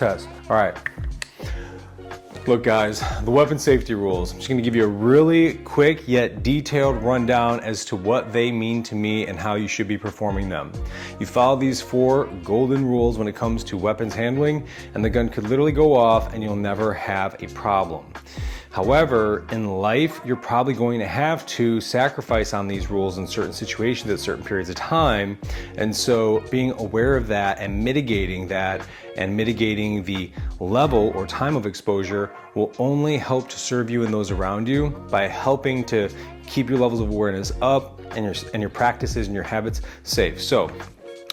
test. All right. Look guys, the weapon safety rules. I'm just gonna give you a really quick yet detailed rundown as to what they mean to me and how you should be performing them. You follow these 4 golden rules when it comes to weapons handling, and the gun could literally go off and you'll never have a problem. However, in life, you're probably going to have to sacrifice on these rules in certain situations at certain periods of time. And so being aware of that and mitigating the level or time of exposure will only help to serve you and those around you by helping to keep your levels of awareness up and your practices and your habits safe. So,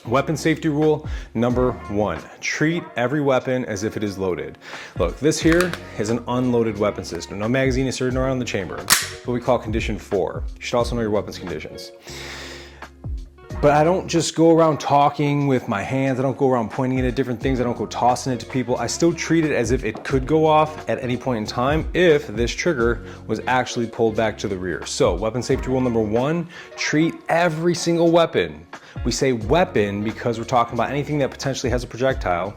weapon safety rule number 1, treat every weapon as if it is loaded. Look, this here is an unloaded weapon system. No magazine is inserted around the chamber, what we call condition 4. You should also know your weapons conditions. But I don't just go around talking with my hands. I don't go around pointing it at different things. I don't go tossing it to people. I still treat it as if it could go off at any point in time if this trigger was actually pulled back to the rear. So weapon safety rule number 1, treat every single weapon. We say weapon because we're talking about anything that potentially has a projectile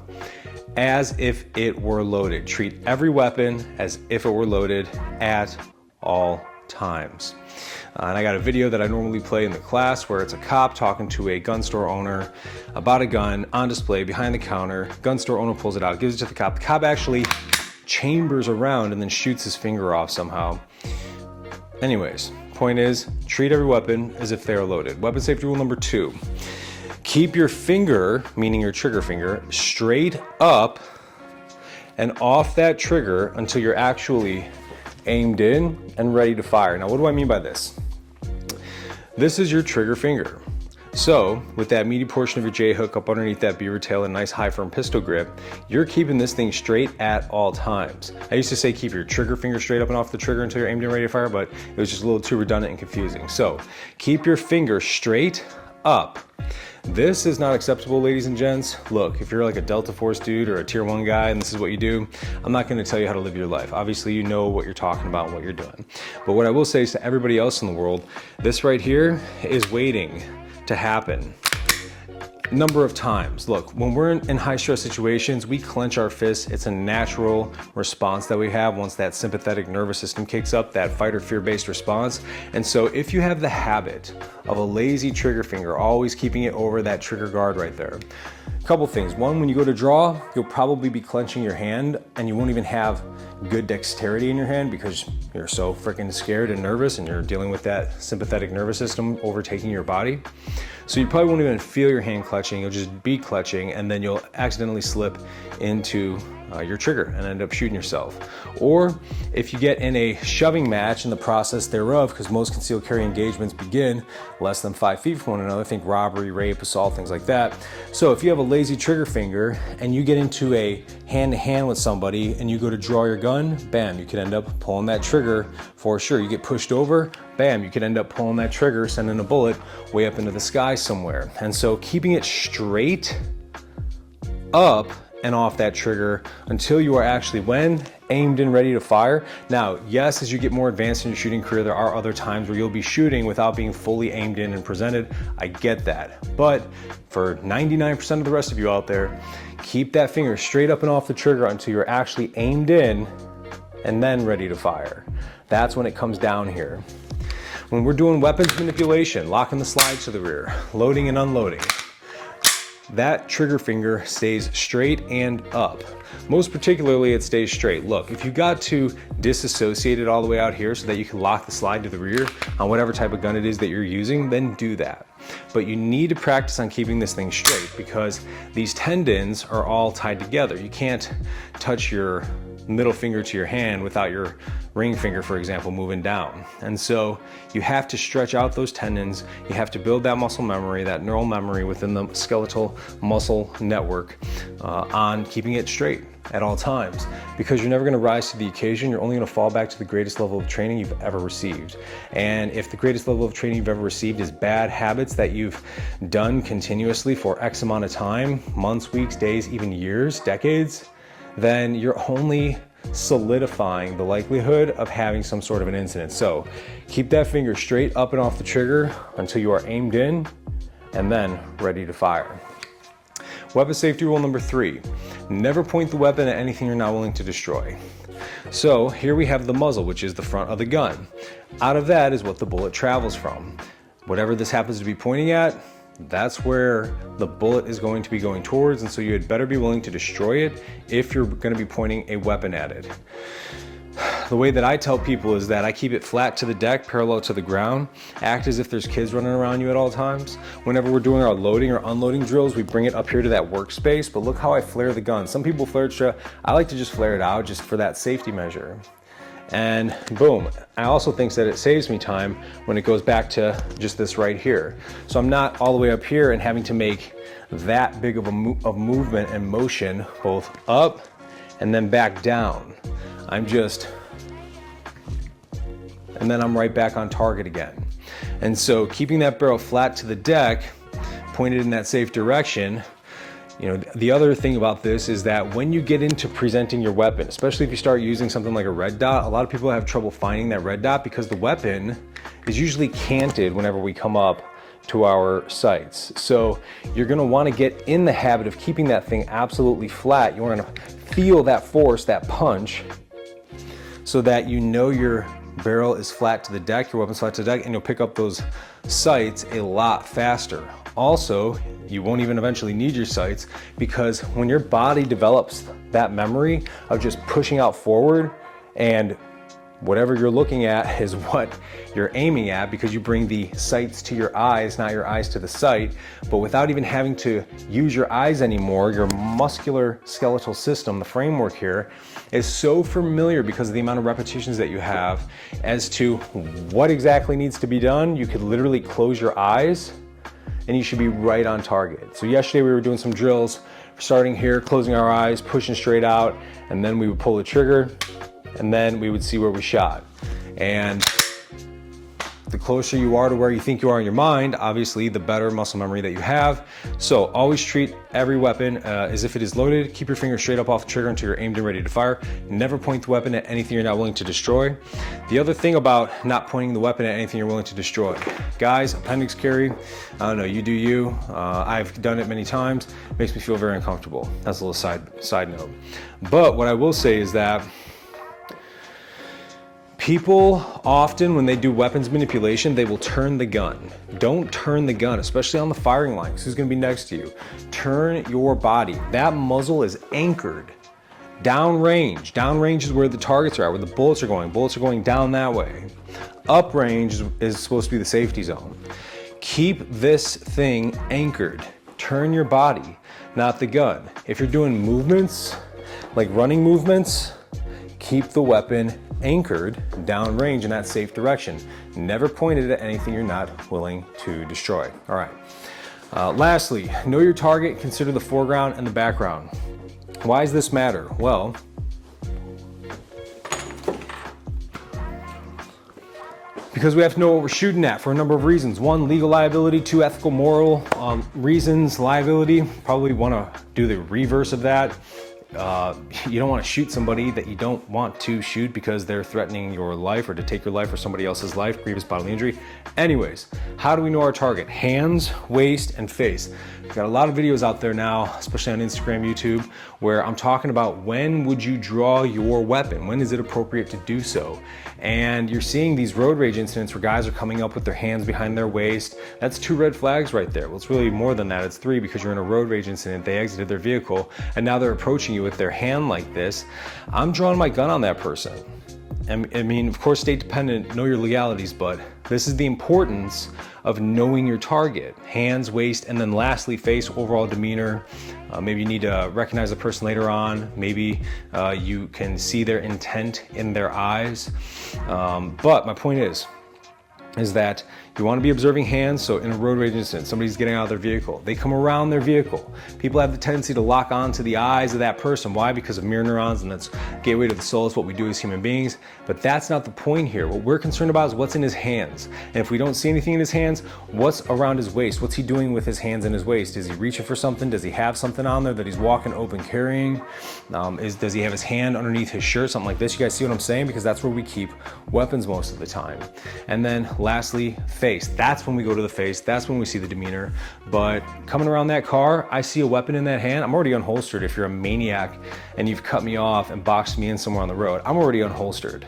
as if it were loaded. Treat every weapon as if it were loaded at all times. And I got a video that I normally play in the class where it's a cop talking to a gun store owner about a gun on display behind the counter. Gun store owner pulls it out, gives it to the cop. The cop actually chambers around and then shoots his finger off somehow. Anyways, point is, treat every weapon as if they are loaded. Weapon safety rule number 2, keep your finger, meaning your trigger finger, straight up and off that trigger until you're actually aimed in and ready to fire. Now, what do I mean by this? This is your trigger finger. So with that meaty portion of your J hook up underneath that beaver tail and nice high firm pistol grip, you're keeping this thing straight at all times. I used to say keep your trigger finger straight up and off the trigger until you're aimed and ready to fire, but it was just a little too redundant and confusing. So keep your finger straight up. This is not acceptable, ladies and gents. Look, if you're like a Delta Force dude or a Tier 1 guy and this is what you do, I'm not gonna tell you how to live your life. Obviously, you know what you're talking about and what you're doing. But what I will say is to everybody else in the world, this right here is waiting to happen. Number of times. Look, when we're in high stress situations, we clench our fists. It's a natural response that we have once that sympathetic nervous system kicks up, that fight or fear based response. And so if you have the habit of a lazy trigger finger, always keeping it over that trigger guard right there, a couple things. 1, when you go to draw, you'll probably be clenching your hand and you won't even have good dexterity in your hand because you're so freaking scared and nervous and you're dealing with that sympathetic nervous system overtaking your body. So you probably won't even feel your hand clutching, you'll just be clutching and then you'll accidentally slip into your trigger and end up shooting yourself. Or if you get in a shoving match in the process thereof, because most concealed carry engagements begin less than 5 feet from one another, think robbery, rape, assault, things like that. So if you have a lazy trigger finger and you get into a hand-to-hand with somebody and you go to draw your gun, bam, you could end up pulling that trigger for sure. You get pushed over, bam, you could end up pulling that trigger, sending a bullet way up into the sky somewhere. And so keeping it straight up and off that trigger until you are actually aimed and ready to fire. Now, yes, as you get more advanced in your shooting career, there are other times where you'll be shooting without being fully aimed in and presented. I get that. But for 99% of the rest of you out there, keep that finger straight up and off the trigger until you're actually aimed in and then ready to fire. That's when it comes down here. When we're doing weapons manipulation, locking the slides to the rear, loading and unloading, that trigger finger stays straight and up. Most particularly, it stays straight. Look, if you got to disassociate it all the way out here so that you can lock the slide to the rear on whatever type of gun it is that you're using, then do that. But you need to practice on keeping this thing straight because these tendons are all tied together. You can't touch your middle finger to your hand without your ring finger, for example, moving down. And so you have to stretch out those tendons. You have to build that muscle memory, that neural memory within the skeletal muscle network on keeping it straight at all times, because you're never going to rise to the occasion. You're only going to fall back to the greatest level of training you've ever received. And if the greatest level of training you've ever received is bad habits that you've done continuously for X amount of time, months, weeks, days, even years, decades, then you're only solidifying the likelihood of having some sort of an incident. So keep that finger straight up and off the trigger until you are aimed in and then ready to fire. Weapon safety rule number 3, Never point the weapon at anything you're not willing to destroy. So here we have the muzzle, which is the front of the gun. Out of that is what the bullet travels from. Whatever this happens to be pointing at, that's where the bullet is going to be going towards, and so you had better be willing to destroy it if you're going to be pointing a weapon at it. The way that I tell people is that I keep it flat to the deck, parallel to the ground. Act as if there's kids running around you at all times. Whenever we're doing our loading or unloading drills, we bring it up here to that workspace, but look how I flare the gun. Some people flare it straight. I like to just flare it out just for that safety measure. And boom. I also think that it saves me time when it goes back to just this right here. So I'm not all the way up here and having to make that big of a movement and motion, both up and then back down. I'm just, and then I'm right back on target again. And so keeping that barrel flat to the deck, pointed in that safe direction. You know, the other thing about this is that when you get into presenting your weapon, especially if you start using something like a red dot, a lot of people have trouble finding that red dot because the weapon is usually canted whenever we come up to our sights. So you're gonna wanna get in the habit of keeping that thing absolutely flat. You wanna feel that force, that punch, so that you know your barrel is flat to the deck, your weapon's flat to the deck, and you'll pick up those sights a lot faster. Also, you won't even eventually need your sights because when your body develops that memory of just pushing out forward and whatever you're looking at is what you're aiming at, because you bring the sights to your eyes, not your eyes to the sight. But without even having to use your eyes anymore, your muscular skeletal system, the framework here, is so familiar because of the amount of repetitions that you have as to what exactly needs to be done. You could literally close your eyes and you should be right on target. So yesterday we were doing some drills, starting here, closing our eyes, pushing straight out, and then we would pull the trigger, and then we would see where we shot. And the closer you are to where you think you are in your mind, obviously the better muscle memory that you have. So always treat every weapon as if it is loaded. Keep your finger straight up off the trigger until you're aimed and ready to fire. Never point the weapon at anything you're not willing to destroy. The other thing about not pointing the weapon at anything you're willing to destroy, guys, appendix carry, I don't know, you do you. I've done it many times. It makes me feel very uncomfortable. That's a little side note. But what I will say is that people often, when they do weapons manipulation, they will turn the gun. Don't turn the gun, especially on the firing line, because who's gonna be next to you? Turn your body. That muzzle is anchored downrange. Downrange is where the targets are at, where the bullets are going. Bullets are going down that way. Uprange is supposed to be the safety zone. Keep this thing anchored. Turn your body, not the gun. If you're doing movements, like running movements, keep the weapon anchored downrange in that safe direction. Never point it at anything you're not willing to destroy. All right. Lastly, know your target, consider the foreground and the background. Why does this matter? Well, because we have to know what we're shooting at for a number of reasons. One, legal liability. Two, ethical, moral reasons. Liability, probably want to do the reverse of that. You don't want to shoot somebody that you don't want to shoot because they're threatening your life or to take your life or somebody else's life, grievous bodily injury. Anyways, how do we know our target? Hands, waist, and face. We've got a lot of videos out there now, especially on Instagram, YouTube, where I'm talking about when would you draw your weapon? When is it appropriate to do so? And you're seeing these road rage incidents where guys are coming up with their hands behind their waist. That's 2 red flags right there. Well, it's really more than that. It's 3 because you're in a road rage incident. They exited their vehicle and now they're approaching you with their hand like this. I'm drawing my gun on that person. I mean, of course, state dependent, know your legalities, but this is the importance of knowing your target. Hands, waist, and then lastly, face, overall demeanor. Maybe you need to recognize the person later on. Maybe you can see their intent in their eyes. But my point is that you want to be observing hands. So in a road rage incident, somebody's getting out of their vehicle. They come around their vehicle. People have the tendency to lock onto the eyes of that person. Why? Because of mirror neurons, and that's gateway to the soul. It's what we do as human beings. But that's not the point here. What we're concerned about is what's in his hands. And if we don't see anything in his hands, what's around his waist? What's he doing with his hands and his waist? Is he reaching for something? Does he have something on there that he's walking open carrying? Does he have his hand underneath his shirt? Something like this. You guys see what I'm saying? Because that's where we keep weapons most of the time. And then Lastly, face. That's when we go to the face. That's when we see the demeanor. But coming around that car, I see a weapon in that hand. I'm already unholstered. If you're a maniac and you've cut me off and boxed me in somewhere on the road, I'm already unholstered.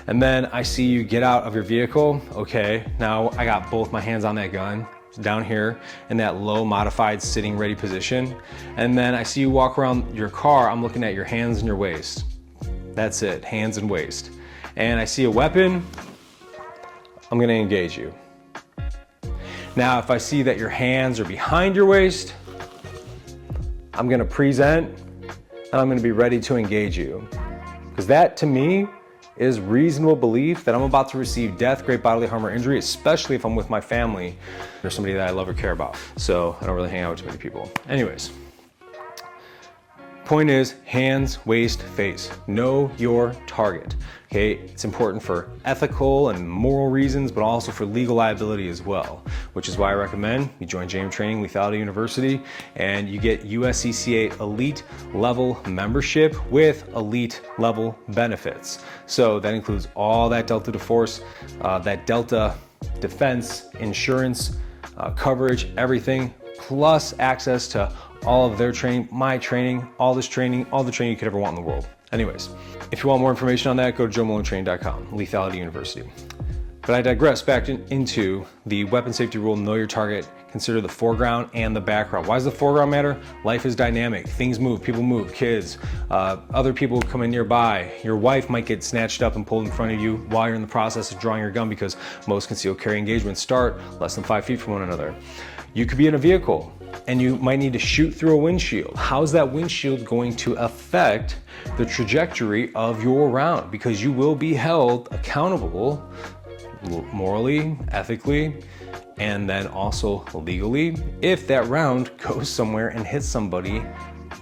And then I see you get out of your vehicle. Okay, now I got both my hands on that gun down here in that low modified sitting ready position. And then I see you walk around your car. I'm looking at your hands and your waist. That's it, hands and waist. And I see a weapon, I'm gonna engage you. Now, if I see that your hands are behind your waist, I'm gonna present and I'm gonna be ready to engage you. Because that, to me, is reasonable belief that I'm about to receive death, great bodily harm, or injury, especially if I'm with my family or somebody that I love or care about. So I don't really hang out with too many people. Anyways, point is hands, waist, face. Know your target. Okay, it's important for ethical and moral reasons, but also for legal liability as well, which is why I recommend you join JM Training Lethality University and you get USCCA elite level membership with elite level benefits. So that includes all that Delta Force, that Delta defense, insurance, coverage, everything, plus access to all of their training, my training, all the training you could ever want in the world. Anyways, if you want more information on that, go to joemalonetraining.com, Lethality University. But I digress back into the weapon safety rule, know your target, consider the foreground and the background. Why does the foreground matter? Life is dynamic, things move, people move, kids, other people come in nearby. Your wife might get snatched up and pulled in front of you while you're in the process of drawing your gun because most concealed carry engagements start less than 5 feet from one another. You could be in a vehicle and you might need to shoot through a windshield. How's that windshield going to affect the trajectory of your round? Because you will be held accountable morally, ethically, and then also legally if that round goes somewhere and hits somebody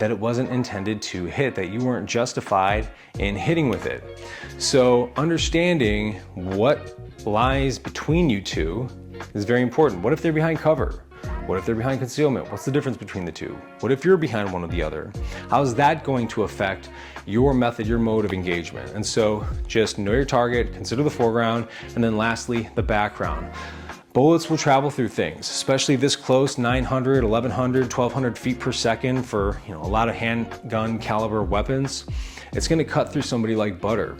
that it wasn't intended to hit, that you weren't justified in hitting with it. So understanding what lies between you two is very important. What if they're behind cover? What if they're behind concealment? What's the difference between the two? What if you're behind one or the other? How is that going to affect your method, your mode of engagement? And so just know your target, consider the foreground, and then lastly, the background. Bullets will travel through things, especially this close, 900, 1100, 1200 feet per second for a lot of handgun caliber weapons. It's gonna cut through somebody like butter.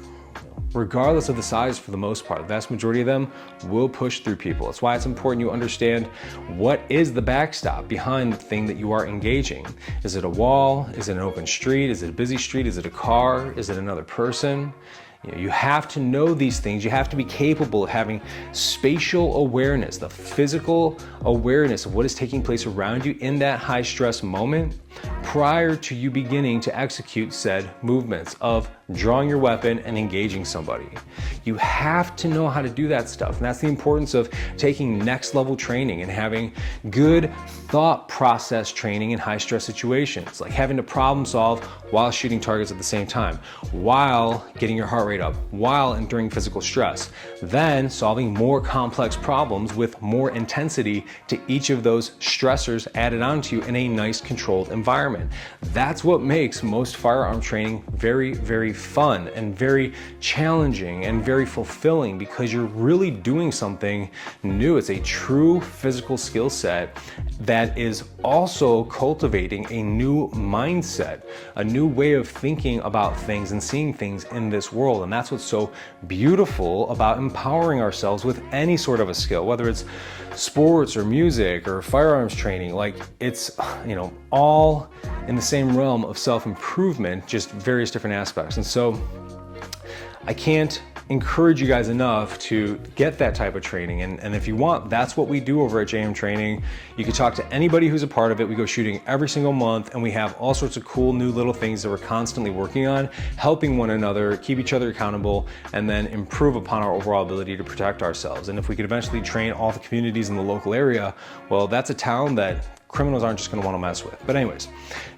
Regardless of the size, for the most part, the vast majority of them will push through people. That's why it's important you understand what is the backstop behind the thing that you are engaging. Is it a wall? Is it an open street? Is it a busy street? Is it a car? Is it another person? You have to know these things. You have to be capable of having spatial awareness, the physical awareness of what is taking place around you in that high stress moment prior to you beginning to execute said movements of drawing your weapon and engaging somebody. You have to know how to do that stuff. And that's the importance of taking next level training and having good thought process training in high stress situations, like having to problem solve while shooting targets at the same time, while getting your heart rate up, while enduring physical stress, then solving more complex problems with more intensity to each of those stressors added onto you in a nice controlled environment. That's what makes most firearm training very, very fun and very challenging and very fulfilling, because you're really doing something new. It's a true physical skill set that is also cultivating a new mindset, a new way of thinking about things and seeing things in this world. And that's what's so beautiful about empowering ourselves with any sort of a skill, whether it's sports or music or firearms training. Like, it's, all in the same realm of self-improvement, just various different aspects. And so I can't encourage you guys enough to get that type of training. And if you want, that's what we do over at JM Training. You can talk to anybody who's a part of it. We go shooting every single month, and we have all sorts of cool new little things that we're constantly working on, helping one another, keep each other accountable, and then improve upon our overall ability to protect ourselves. And if we could eventually train all the communities in the local area, well, that's a town that criminals aren't just gonna wanna mess with. But anyways,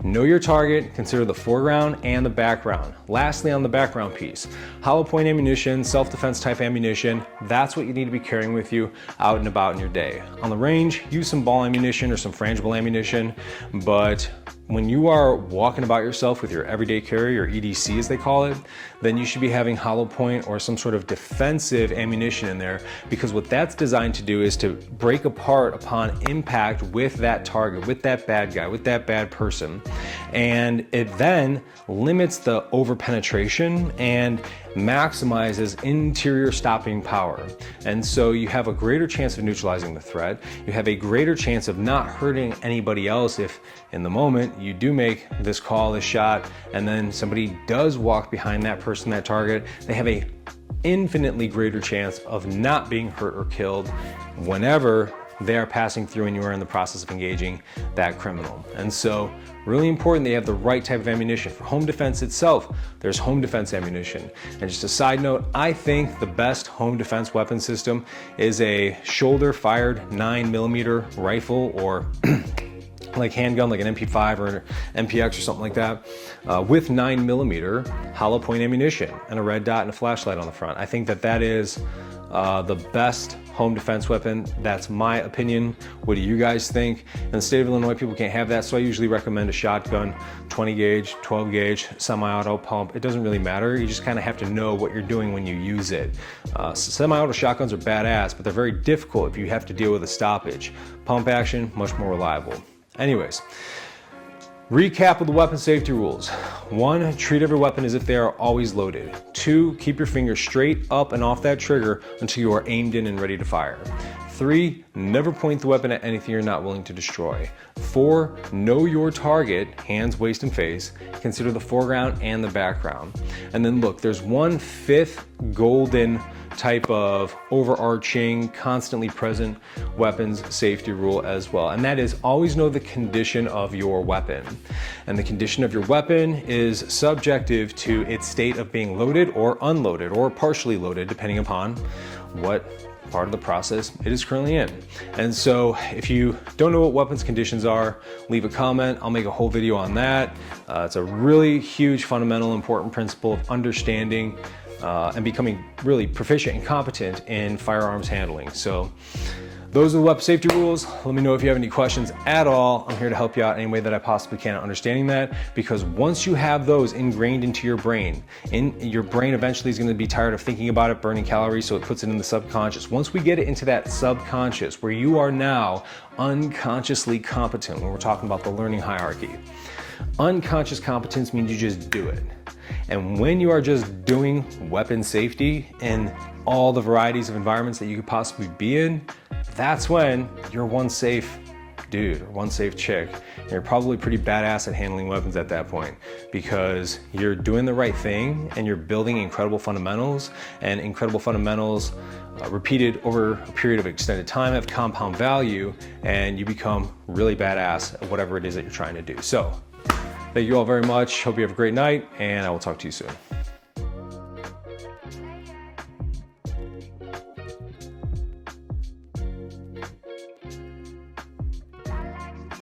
know your target, consider the foreground and the background. Lastly, on the background piece, hollow point ammunition, self-defense type ammunition, that's what you need to be carrying with you out and about in your day. On the range, use some ball ammunition or some frangible ammunition, but when you are walking about yourself with your everyday carry, or EDC as they call it, then you should be having hollow point or some sort of defensive ammunition in there, because what that's designed to do is to break apart upon impact with that target, with that bad guy, with that bad person. And it then limits the over penetration and maximizes interior stopping power. And so you have a greater chance of neutralizing the threat. You have a greater chance of not hurting anybody else if in the moment you do make this call, this shot, and then somebody does walk behind that person, that target. They have a infinitely greater chance of not being hurt or killed whenever they are passing through and you are in the process of engaging that criminal. And so really important that you have the right type of ammunition. For home defense itself, there's home defense ammunition. And just a side note, I think the best home defense weapon system is a shoulder fired 9mm rifle, or like handgun, like an MP5 or an MPX or something like that, with 9mm hollow point ammunition and a red dot and a flashlight on the front. I think that that is the best home defense weapon. That's my opinion. What do you guys think? In the state of Illinois, people can't have that, so I usually recommend a shotgun, 20 gauge, 12 gauge, semi-auto, pump. It doesn't really matter. You just kind of have to know what you're doing when you use it. Semi-auto shotguns are badass, but they're very difficult if you have to deal with a stoppage. Pump action, much more reliable. Anyways, recap of the weapon safety rules. 1, treat every weapon as if they are always loaded. 2, keep your finger straight up and off that trigger until you are aimed in and ready to fire. 3, never point the weapon at anything you're not willing to destroy. 4, know your target, hands, waist, and face. Consider the foreground and the background. And then look, there's one 5th golden type of overarching, constantly present weapons safety rule as well. And that is, always know the condition of your weapon. And the condition of your weapon is subjective to its state of being loaded or unloaded or partially loaded, depending upon what part of the process it is currently in. And so if you don't know what weapons conditions are, leave a comment. I'll make a whole video on that. It's a really huge, fundamental, important principle of understanding and becoming really proficient and competent in firearms handling. So those are the weapon safety rules. Let me know if you have any questions at all. I'm here to help you out any way that I possibly can at understanding that, because once you have those ingrained into your brain, your brain eventually is going to be tired of thinking about it, burning calories, so it puts it in the subconscious. Once we get it into that subconscious, where you are now unconsciously competent, when we're talking about the learning hierarchy, unconscious competence means you just do it. And when you are just doing weapon safety in all the varieties of environments that you could possibly be in, that's when you're one safe dude or one safe chick. And you're probably pretty badass at handling weapons at that point, because you're doing the right thing and you're building incredible fundamentals, and incredible fundamentals repeated over a period of extended time have compound value, and you become really badass at whatever it is that you're trying to do. So thank you all very much. Hope you have a great night, and I will talk to you soon.